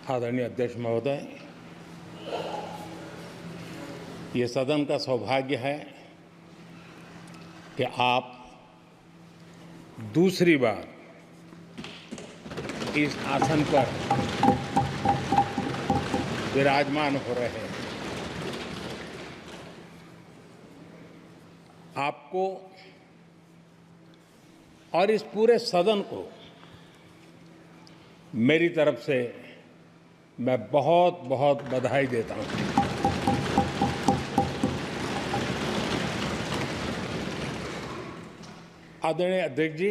आदरणीय अध्यक्ष महोदय, ये सदन का सौभाग्य है कि आप दूसरी बार इस आसन पर विराजमान हो रहे हैं। आपको और इस पूरे सदन को मेरी तरफ से मैं बहुत बहुत बधाई देता हूं। आदरणीय अध्यक्ष जी,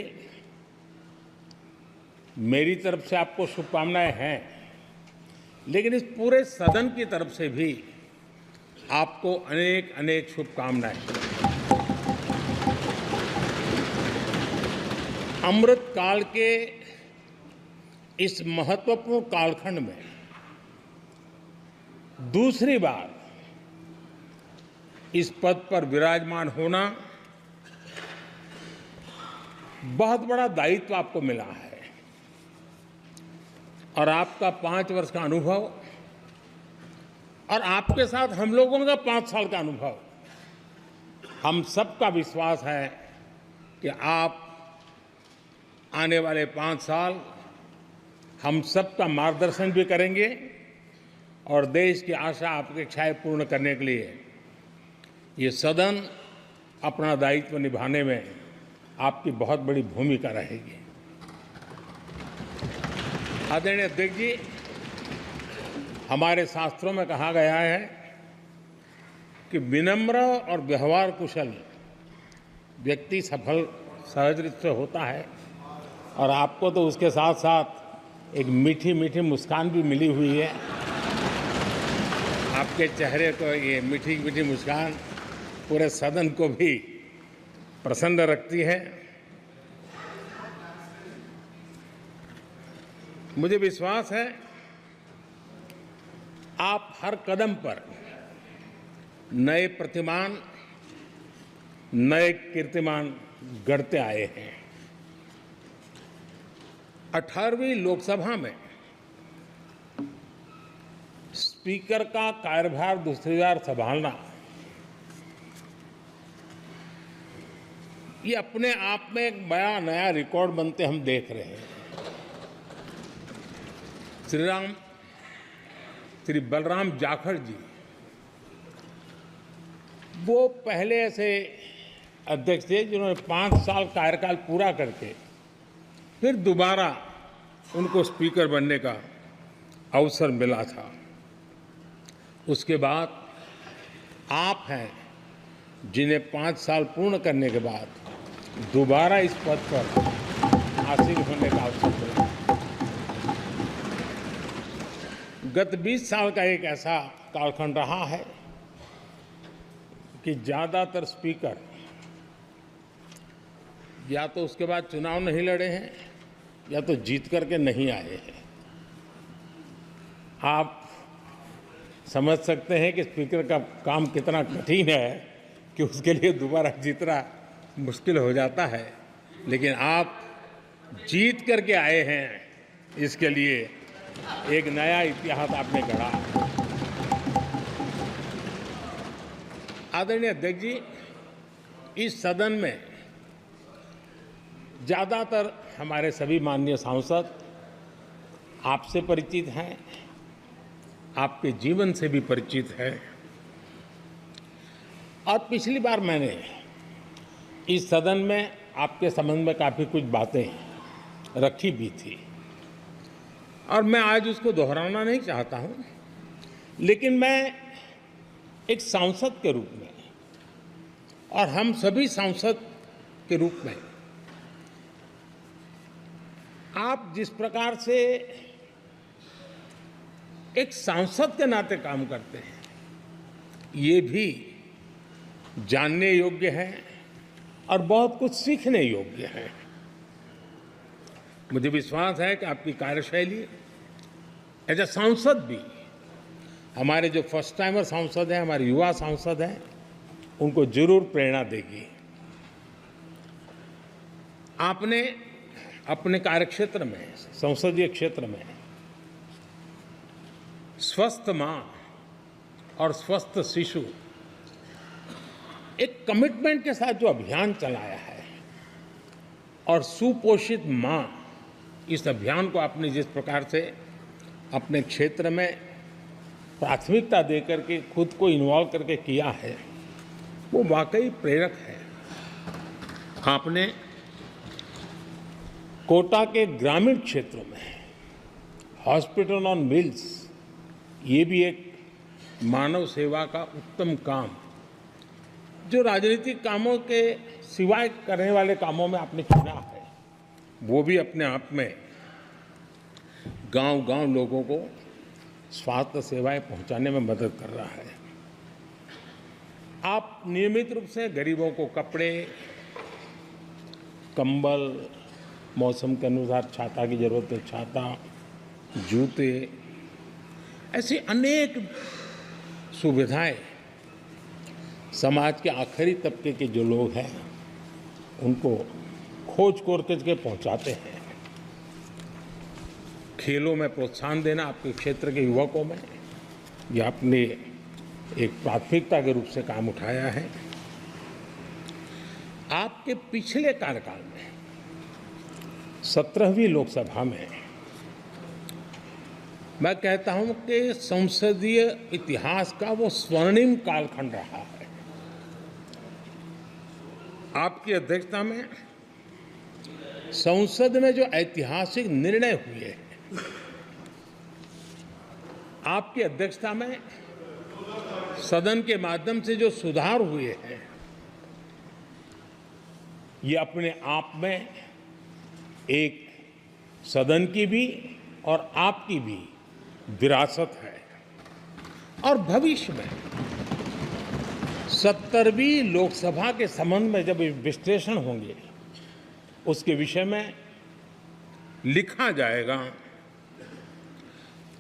मेरी तरफ से आपको शुभकामनाएं हैं, लेकिन इस पूरे सदन की तरफ से भी आपको अनेक अनेक शुभकामनाएं। अमृत काल के इस महत्वपूर्ण कालखंड में दूसरी बार इस पद पर विराजमान होना बहुत बड़ा दायित्व आपको मिला है और आपका 5 वर्ष का अनुभव और आपके साथ हम लोगों का 5 साल का अनुभव, हम सबका विश्वास है कि आप आने वाले 5 साल हम सबका मार्गदर्शन भी करेंगे और देश की आशा अपेक्षाएं पूर्ण करने के लिए ये सदन अपना दायित्व निभाने में आपकी बहुत बड़ी भूमिका रहेगी। आदरणीय अध्यक्ष जी, हमारे शास्त्रों में कहा गया है कि विनम्र और व्यवहार कुशल व्यक्ति सफल सहज रूप से होता है, और आपको तो उसके साथ साथ एक मीठी मीठी मुस्कान भी मिली हुई है। आपके चेहरे को ये मीठी मीठी मुस्कान पूरे सदन को भी प्रसन्न रखती है। मुझे विश्वास है आप हर कदम पर नए प्रतिमान, नए कीर्तिमान गढ़ते आए हैं। 18वीं लोकसभा में स्पीकर का कार्यभार दूसरी बार संभालना ये अपने आप में एक बड़ा नया रिकॉर्ड बनते हम देख रहे हैं। श्री बलराम जाखड़ जी वो पहले ऐसे अध्यक्ष थे जिन्होंने 5 साल कार्यकाल पूरा करके फिर दोबारा उनको स्पीकर बनने का अवसर मिला था। उसके बाद आप हैं जिन्हें 5 साल पूर्ण करने के बाद दोबारा इस पद पर आसीन होने का अवसर मिला। गत 20 साल का एक ऐसा कालखंड रहा है कि ज़्यादातर स्पीकर या तो उसके बाद चुनाव नहीं लड़े हैं या तो जीत करके नहीं आए हैं। आप समझ सकते हैं कि स्पीकर का काम कितना कठिन है कि उसके लिए दोबारा जीतना मुश्किल हो जाता है, लेकिन आप जीत करके आए हैं, इसके लिए एक नया इतिहास आपने गढ़ा। आदरणीय अध्यक्ष जी, इस सदन में ज़्यादातर हमारे सभी माननीय सांसद आपसे परिचित हैं, आपके जीवन से भी परिचित है, और पिछली बार मैंने इस सदन में आपके संबंध में काफ़ी कुछ बातें रखी भी थी और मैं आज उसको दोहराना नहीं चाहता हूं, लेकिन मैं एक सांसद के रूप में और हम सभी सांसद के रूप में आप जिस प्रकार से एक सांसद के नाते काम करते हैं, ये भी जानने योग्य है और बहुत कुछ सीखने योग्य है। मुझे विश्वास है कि आपकी कार्यशैली एज ए सांसद भी हमारे जो फर्स्ट टाइमर सांसद हैं, हमारे युवा सांसद हैं, उनको जरूर प्रेरणा देगी। आपने अपने कार्यक्षेत्र में, संसदीय क्षेत्र में स्वस्थ माँ और स्वस्थ शिशु एक कमिटमेंट के साथ जो अभियान चलाया है और सुपोषित माँ, इस अभियान को आपने जिस प्रकार से अपने क्षेत्र में प्राथमिकता देकर के खुद को इन्वॉल्व करके किया है, वो वाकई प्रेरक है। आपने कोटा के ग्रामीण क्षेत्रों में हॉस्पिटल ऑन व्हील्स, ये भी एक मानव सेवा का उत्तम काम, जो राजनीतिक कामों के सिवाय करने वाले कामों में आपने चुना है, वो भी अपने आप में गांव-गांव लोगों को स्वास्थ्य सेवाएं पहुंचाने में मदद कर रहा है। आप नियमित रूप से गरीबों को कपड़े, कंबल, मौसम के अनुसार छाता की जरूरत है छाता, जूते, ऐसी अनेक सुविधाएं समाज के आखिरी तबके के जो लोग हैं उनको खोज करके पहुंचाते हैं। खेलों में प्रोत्साहन देना आपके क्षेत्र के युवकों में, ये आपने एक प्राथमिकता के रूप से काम उठाया है। आपके पिछले कार्यकाल में 17वीं लोकसभा में मैं कहता हूं कि संसदीय इतिहास का वो स्वर्णिम कालखंड रहा है। आपकी अध्यक्षता में संसद में जो ऐतिहासिक निर्णय हुए हैं, आपकी अध्यक्षता में सदन के माध्यम से जो सुधार हुए हैं, ये अपने आप में एक सदन की भी और आपकी भी विरासत है। और भविष्य में 70वीं लोकसभा के संबंध में जब विश्लेषण होंगे, उसके विषय में लिखा जाएगा,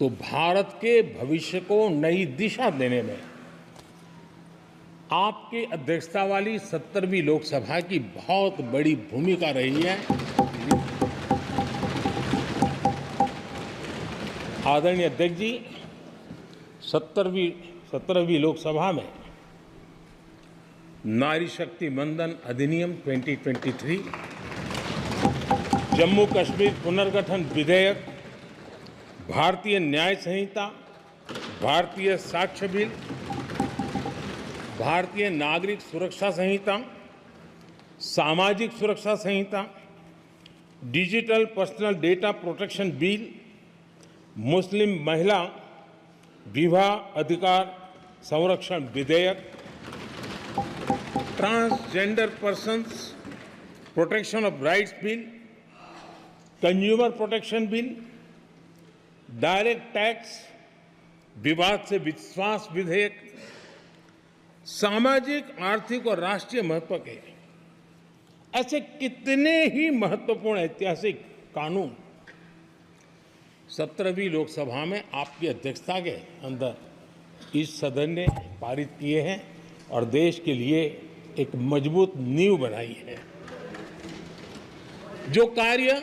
तो भारत के भविष्य को नई दिशा देने में आपकी अध्यक्षता वाली 70वीं लोकसभा की बहुत बड़ी भूमिका रही है। आदरणीय अध्यक्ष जी, 17वीं लोकसभा में नारी शक्ति वंदन अधिनियम 2023, जम्मू कश्मीर पुनर्गठन विधेयक, भारतीय न्याय संहिता, भारतीय साक्ष्य बिल, भारतीय नागरिक सुरक्षा संहिता, सामाजिक सुरक्षा संहिता, digital personal data protection bill, मुस्लिम महिला विवाह अधिकार संरक्षण विधेयक, transgender persons protection of rights bill, consumer protection bill, direct tax, विवाद से विश्वास विधेयक, सामाजिक, आर्थिक और राष्ट्रीय महत्व के ऐसे कितने ही महत्वपूर्ण ऐतिहासिक कानून 17वीं लोकसभा में आपकी अध्यक्षता के अंदर इस सदन ने पारित किए हैं और देश के लिए एक मजबूत नींव बनाई है। जो कार्य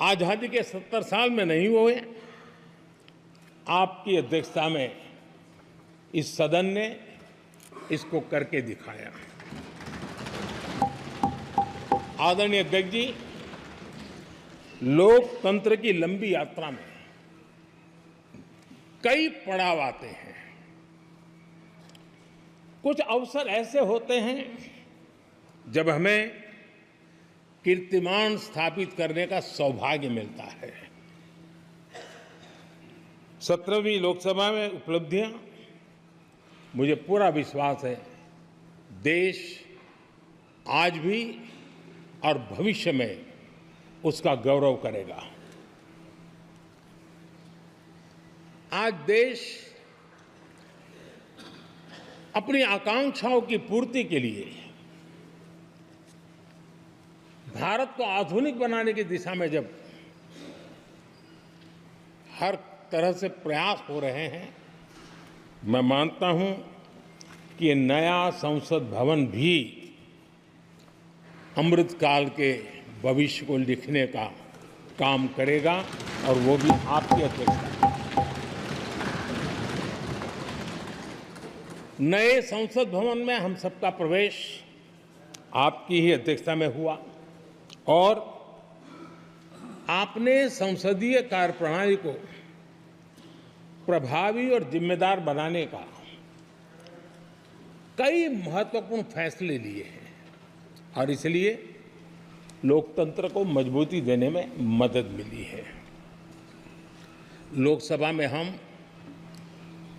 आजादी के 70 साल में नहीं हुए, आपकी अध्यक्षता में इस सदन ने इसको करके दिखाया। आदरणीय अध्यक्ष जी, लोकतंत्र की लंबी यात्रा में कई पड़ाव आते हैं। कुछ अवसर ऐसे होते हैं जब हमें कीर्तिमान स्थापित करने का सौभाग्य मिलता है। 17वीं लोकसभा में उपलब्धियां, मुझे पूरा विश्वास है देश आज भी और भविष्य में उसका गौरव करेगा। आज देश अपनी आकांक्षाओं की पूर्ति के लिए भारत को आधुनिक बनाने की दिशा में जब हर तरह से प्रयास हो रहे हैं, मैं मानता हूं कि ये नया संसद भवन भी अमृतकाल के भविष्य को लिखने का काम करेगा और वो भी आपकी अध्यक्षता में। नए संसद भवन में हम सबका प्रवेश आपकी ही अध्यक्षता में हुआ और आपने संसदीय कार्यप्रणाली को प्रभावी और जिम्मेदार बनाने का कई महत्वपूर्ण फैसले लिए हैं और इसलिए लोकतंत्र को मजबूती देने में मदद मिली है। लोकसभा में हम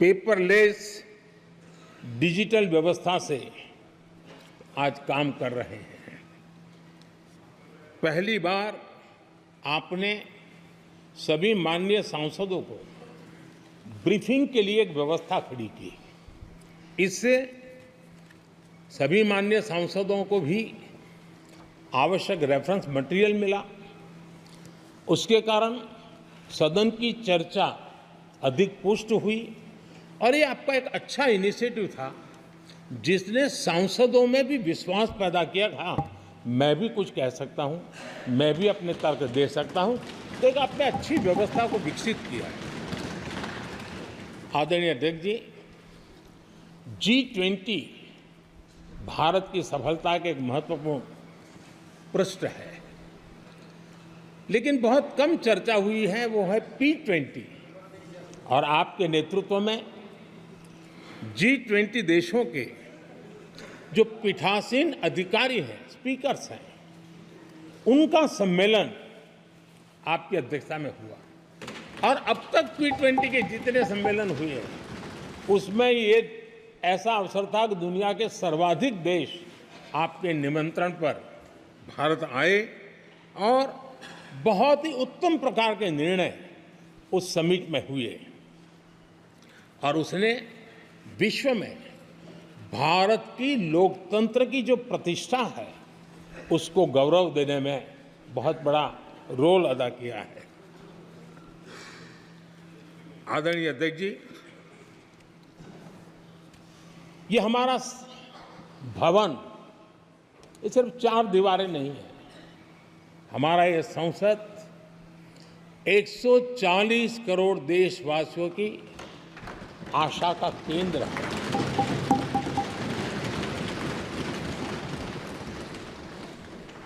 पेपरलेस डिजिटल व्यवस्था से आज काम कर रहे हैं। पहली बार आपने सभी माननीय सांसदों को ब्रीफिंग के लिए एक व्यवस्था खड़ी की। इससे सभी माननीय सांसदों को भी आवश्यक रेफरेंस मटेरियल मिला। उसके कारण सदन की चर्चा अधिक पुष्ट हुई और ये आपका एक अच्छा इनिशिएटिव था जिसने सांसदों में भी विश्वास पैदा किया। हाँ, मैं भी कुछ कह सकता हूँ, मैं भी अपने तर्क दे सकता हूँ। तो एक आपने अच्छी व्यवस्था को विकसित किया है। आदरणीय अध्यक्ष जी, G20 भारत की सफलता के एक महत्वपूर्ण पृष्ठ है, लेकिन बहुत कम चर्चा हुई है, वो है P20। और आपके नेतृत्व में G20 देशों के जो पीठासीन अधिकारी हैं, स्पीकर्स हैं, उनका सम्मेलन आपकी अध्यक्षता में हुआ और अब तक P20 के जितने सम्मेलन हुए हैं उसमें ये ऐसा अवसर था कि दुनिया के सर्वाधिक देश आपके निमंत्रण पर भारत आए और बहुत ही उत्तम प्रकार के निर्णय उस समिट में हुए और उसने विश्व में भारत की लोकतंत्र की जो प्रतिष्ठा है उसको गौरव देने में बहुत बड़ा रोल अदा किया है। आदरणीय अध्यक्ष जी, ये हमारा भवन ये सिर्फ 4 दीवारें नहीं है। हमारा ये संसद 140 करोड़ देशवासियों की आशा का केंद्र है।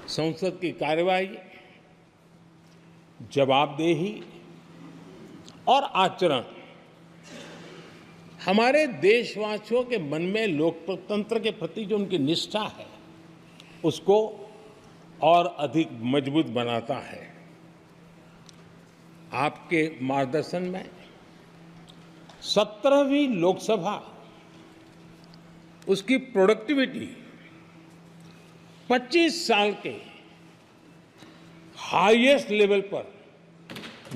संसद की कार्यवाही, जवाबदेही और आचरण हमारे देशवासियों के मन में लोकतंत्र के प्रति जो उनकी निष्ठा है उसको और अधिक मजबूत बनाता है। आपके मार्गदर्शन में 17वीं लोकसभा उसकी प्रोडक्टिविटी 25 साल के हाईएस्ट लेवल पर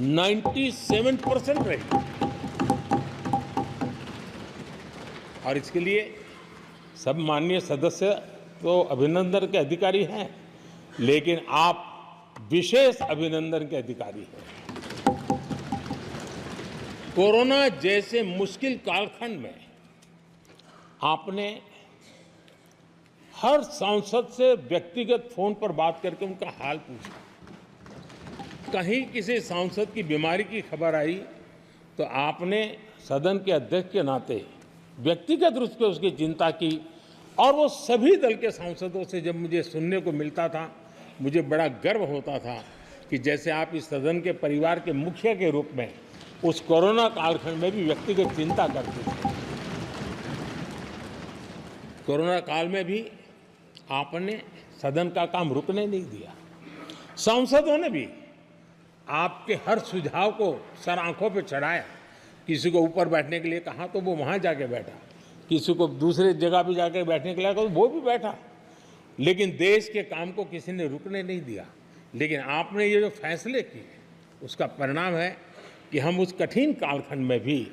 97% रही और इसके लिए सब माननीय सदस्य तो अभिनंदन के अधिकारी हैं, लेकिन आप विशेष अभिनंदन के अधिकारी हैं। कोरोना जैसे मुश्किल कालखंड में आपने हर सांसद से व्यक्तिगत फोन पर बात करके उनका हाल पूछा। कहीं किसी सांसद की बीमारी की खबर आई तो आपने सदन के अध्यक्ष के नाते व्यक्तिगत रूप से उसकी चिंता की और वो सभी दल के सांसदों से जब मुझे सुनने को मिलता था, मुझे बड़ा गर्व होता था कि जैसे आप इस सदन के परिवार के मुखिया के रूप में उस कोरोना कालखंड में भी व्यक्तिगत चिंता करते थे। कोरोना काल में भी आपने सदन का काम रुकने नहीं दिया। सांसदों ने भी आपके हर सुझाव को सर आंखों पे चढ़ाया। किसी को ऊपर बैठने के लिए कहा तो वो वहाँ जाके बैठा, किसी को दूसरे जगह पे जाके बैठने के लिए कहा तो वो भी बैठा, लेकिन देश के काम को किसी ने रुकने नहीं दिया। लेकिन आपने ये जो फैसले किए उसका परिणाम है कि हम उस कठिन कालखंड में भी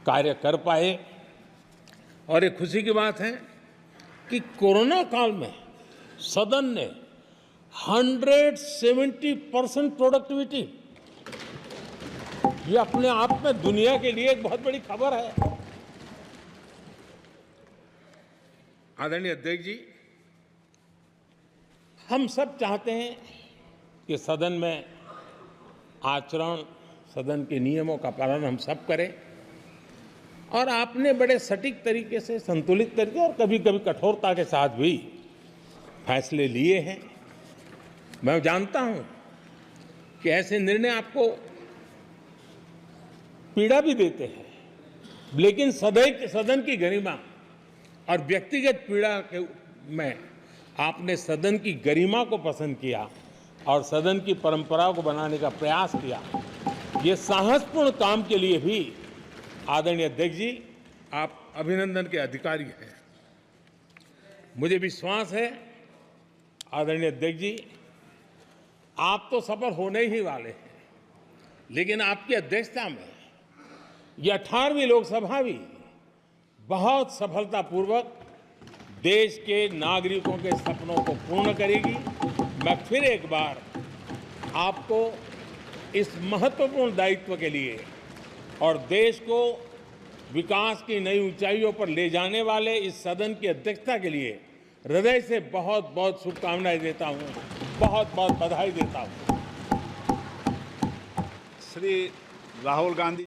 कार्य कर पाए। और ये खुशी की बात है कि कोरोना काल में सदन ने 170% प्रोडक्टिविटी, ये अपने आप में दुनिया के लिए एक बहुत बड़ी खबर है। आदरणीय अध्यक्ष जी, हम सब चाहते हैं कि सदन में आचरण, सदन के नियमों का पालन हम सब करें। और आपने बड़े सटीक तरीके से, संतुलित तरीके और कभी-कभी कठोरता के साथ भी फैसले लिए हैं। मैं जानता हूं कि ऐसे निर्णय आपको पीड़ा भी देते हैं, लेकिन सदन की गरिमा और व्यक्तिगत पीड़ा के में आपने सदन की गरिमा को पसंद किया और सदन की परंपरा को बनाने का प्रयास किया। ये साहसपूर्ण काम के लिए भी आदरणीय अध्यक्ष जी, आप अभिनंदन के अधिकारी हैं। मुझे विश्वास है आदरणीय अध्यक्ष जी, आप तो सफल होने ही वाले हैं, लेकिन आपकी अध्यक्षता में यह 18वीं लोकसभा भी बहुत सफलतापूर्वक देश के नागरिकों के सपनों को पूर्ण करेगी। मैं फिर एक बार आपको इस महत्वपूर्ण दायित्व के लिए और देश को विकास की नई ऊंचाइयों पर ले जाने वाले इस सदन की अध्यक्षता के लिए हृदय से बहुत बहुत शुभकामनाएं देता हूं, बहुत बहुत बधाई देता हूं। श्री राहुल गांधी